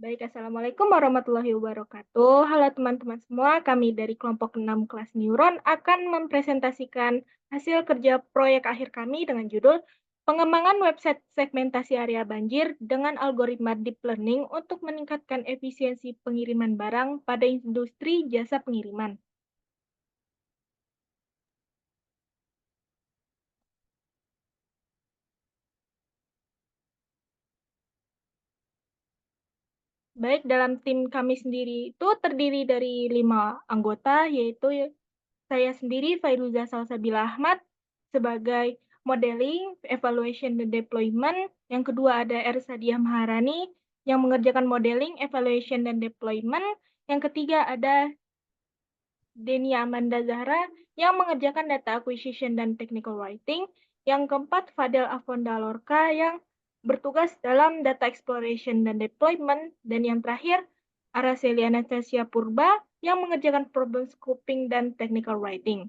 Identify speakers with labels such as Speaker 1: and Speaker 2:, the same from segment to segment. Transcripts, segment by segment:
Speaker 1: Baik, Assalamualaikum warahmatullahi wabarakatuh. Halo teman-teman semua, kami dari kelompok 6 kelas Neuron akan mempresentasikan hasil kerja proyek akhir kami dengan judul Pengembangan website segmentasi area banjir dengan algoritma deep learning untuk meningkatkan efisiensi pengiriman barang pada industri jasa pengiriman. Baik, dalam tim kami sendiri itu terdiri dari 5 anggota, yaitu saya sendiri, Fairuza Salsabila Ahmad, sebagai modeling, evaluation, dan deployment. Yang kedua ada Ersadiah Maharani, yang mengerjakan modeling, evaluation, dan deployment. Yang ketiga ada Denia Amanda Zahra, yang mengerjakan data acquisition dan technical writing. Yang keempat, Fadel Avonda Lorca, yang bertugas dalam data exploration dan deployment. Dan yang terakhir, Aracelia Nastasia Purba, yang mengerjakan problem scoping dan technical writing.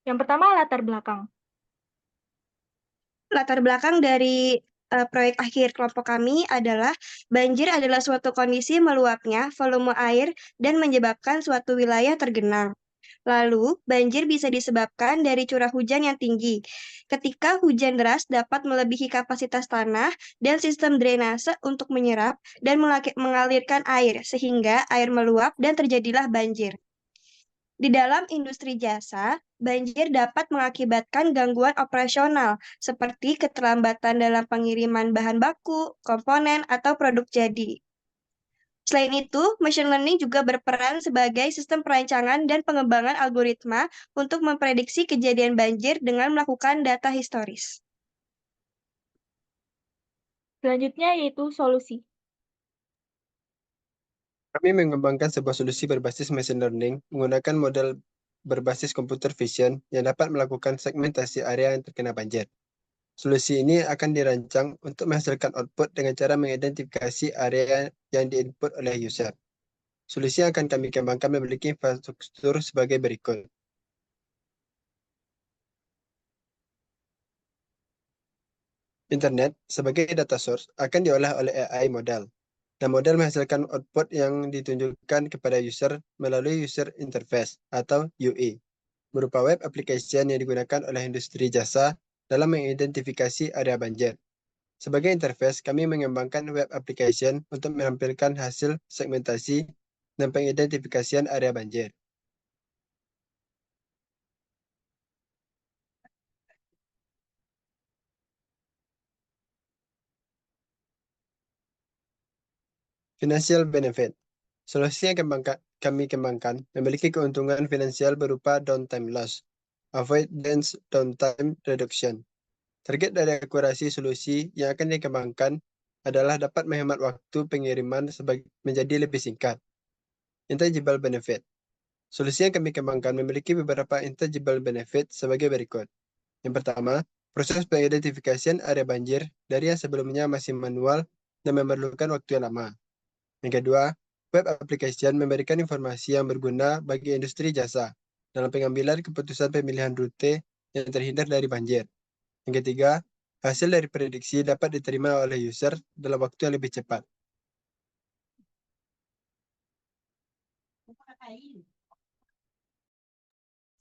Speaker 1: Yang pertama, latar belakang.
Speaker 2: Latar belakang dari proyek akhir kelompok kami adalah banjir adalah suatu kondisi meluapnya volume air dan menyebabkan suatu wilayah tergenang. Lalu, banjir bisa disebabkan dari curah hujan yang tinggi. Ketika hujan deras dapat melebihi kapasitas tanah dan sistem drainase untuk menyerap dan mengalirkan air, sehingga air meluap dan terjadilah banjir. Di dalam industri jasa, banjir dapat mengakibatkan gangguan operasional, seperti keterlambatan dalam pengiriman bahan baku, komponen, atau produk jadi. Selain itu, machine learning juga berperan sebagai sistem perancangan dan pengembangan algoritma untuk memprediksi kejadian banjir dengan melakukan data historis.
Speaker 1: Selanjutnya yaitu solusi.
Speaker 3: Kami mengembangkan sebuah solusi berbasis machine learning menggunakan model berbasis computer vision yang dapat melakukan segmentasi area yang terkena banjir. Solusi ini akan dirancang untuk menghasilkan output dengan cara mengidentifikasi area yang diinput oleh user. Solusi yang akan kami kembangkan memiliki infrastruktur sebagai berikut. Internet sebagai data source akan diolah oleh AI model, dan model menghasilkan output yang ditunjukkan kepada user melalui user interface atau UI, berupa web application yang digunakan oleh industri jasa dalam mengidentifikasi area banjir. Sebagai interface, kami mengembangkan web application untuk menampilkan hasil segmentasi dan pengidentifikasian area banjir. Financial benefit. Solusi yang kami kembangkan memiliki keuntungan finansial berupa downtime loss, avoidance downtime reduction. Target dari akurasi solusi yang akan dikembangkan adalah dapat menghemat waktu pengiriman menjadi lebih singkat. Intangible benefit. Solusi yang kami kembangkan memiliki beberapa intangible benefit sebagai berikut. Yang pertama, proses pengidentifikasian area banjir dari yang sebelumnya masih manual dan memerlukan waktu yang lama. Yang kedua, web application memberikan informasi yang berguna bagi industri jasa dalam pengambilan keputusan pemilihan rute yang terhindar dari banjir. Yang ketiga, hasil dari prediksi dapat diterima oleh user dalam waktu yang lebih cepat.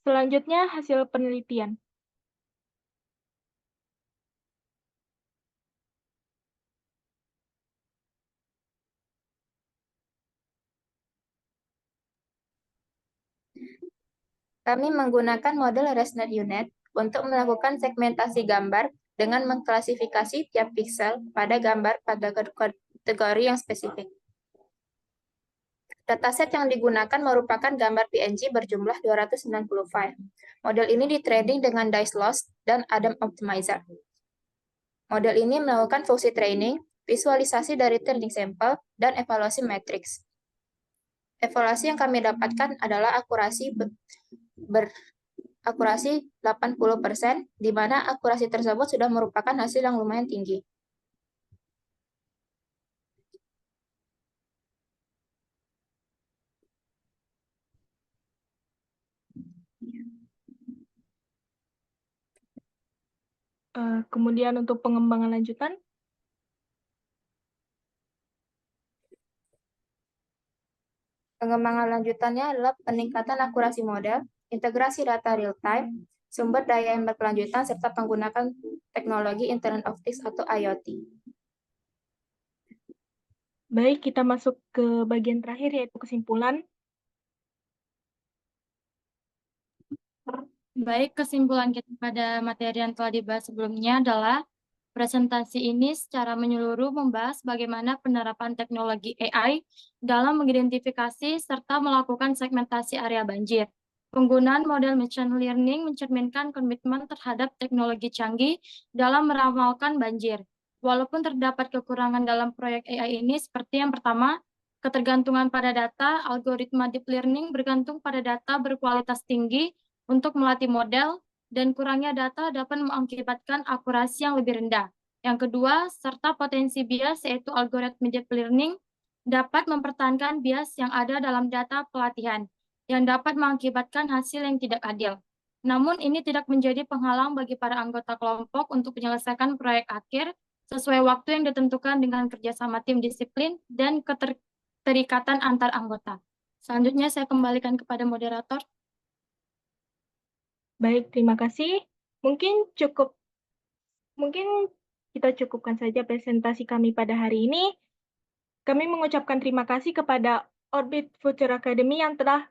Speaker 1: Selanjutnya, hasil penelitian.
Speaker 4: Kami menggunakan model ResNet Unit untuk melakukan segmentasi gambar dengan mengklasifikasi tiap piksel pada gambar pada kategori yang spesifik. Dataset yang digunakan merupakan gambar PNG berjumlah 290 file. Model ini di-training dengan Dice-Loss dan Adam Optimizer. Model ini melakukan fungsi training, visualisasi dari training sampel, dan evaluasi matriks. Evaluasi yang kami dapatkan adalah akurasi akurasi 80%, di mana akurasi tersebut sudah merupakan hasil yang lumayan tinggi.
Speaker 1: Kemudian untuk pengembangan lanjutan,
Speaker 4: Pengembangan lanjutannya adalah peningkatan akurasi model, integrasi data real-time, sumber daya yang berkelanjutan, serta menggunakan teknologi Internet of Things atau IoT.
Speaker 1: Baik, kita masuk ke bagian terakhir yaitu kesimpulan.
Speaker 5: Baik, kesimpulan kita pada materi yang telah dibahas sebelumnya adalah presentasi ini secara menyeluruh membahas bagaimana penerapan teknologi AI dalam mengidentifikasi serta melakukan segmentasi area banjir. Penggunaan model machine learning mencerminkan komitmen terhadap teknologi canggih dalam meramalkan banjir. Walaupun terdapat kekurangan dalam proyek AI ini seperti yang pertama, ketergantungan pada data, algoritma deep learning bergantung pada data berkualitas tinggi untuk melatih model, dan kurangnya data dapat mengakibatkan akurasi yang lebih rendah. Yang kedua, serta potensi bias yaitu algoritma deep learning dapat mempertahankan bias yang ada dalam data pelatihan yang dapat mengakibatkan hasil yang tidak adil. Namun ini tidak menjadi penghalang bagi para anggota kelompok untuk menyelesaikan proyek akhir sesuai waktu yang ditentukan dengan kerjasama tim disiplin dan keterikatan antar anggota. Selanjutnya saya kembalikan kepada moderator.
Speaker 1: Baik, terima kasih. Mungkin kita cukupkan saja presentasi kami pada hari ini. Kami mengucapkan terima kasih kepada Orbit Future Academy yang telah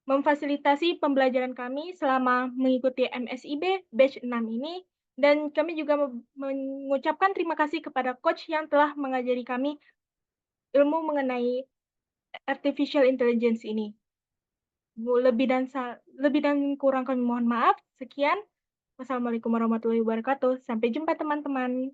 Speaker 1: memfasilitasi pembelajaran kami selama mengikuti MSIB Batch 6 ini. Dan kami juga mengucapkan terima kasih kepada coach yang telah mengajari kami ilmu mengenai artificial intelligence ini. Lebih dan kurang kami mohon maaf. Sekian. Wassalamualaikum warahmatullahi wabarakatuh. Sampai jumpa teman-teman.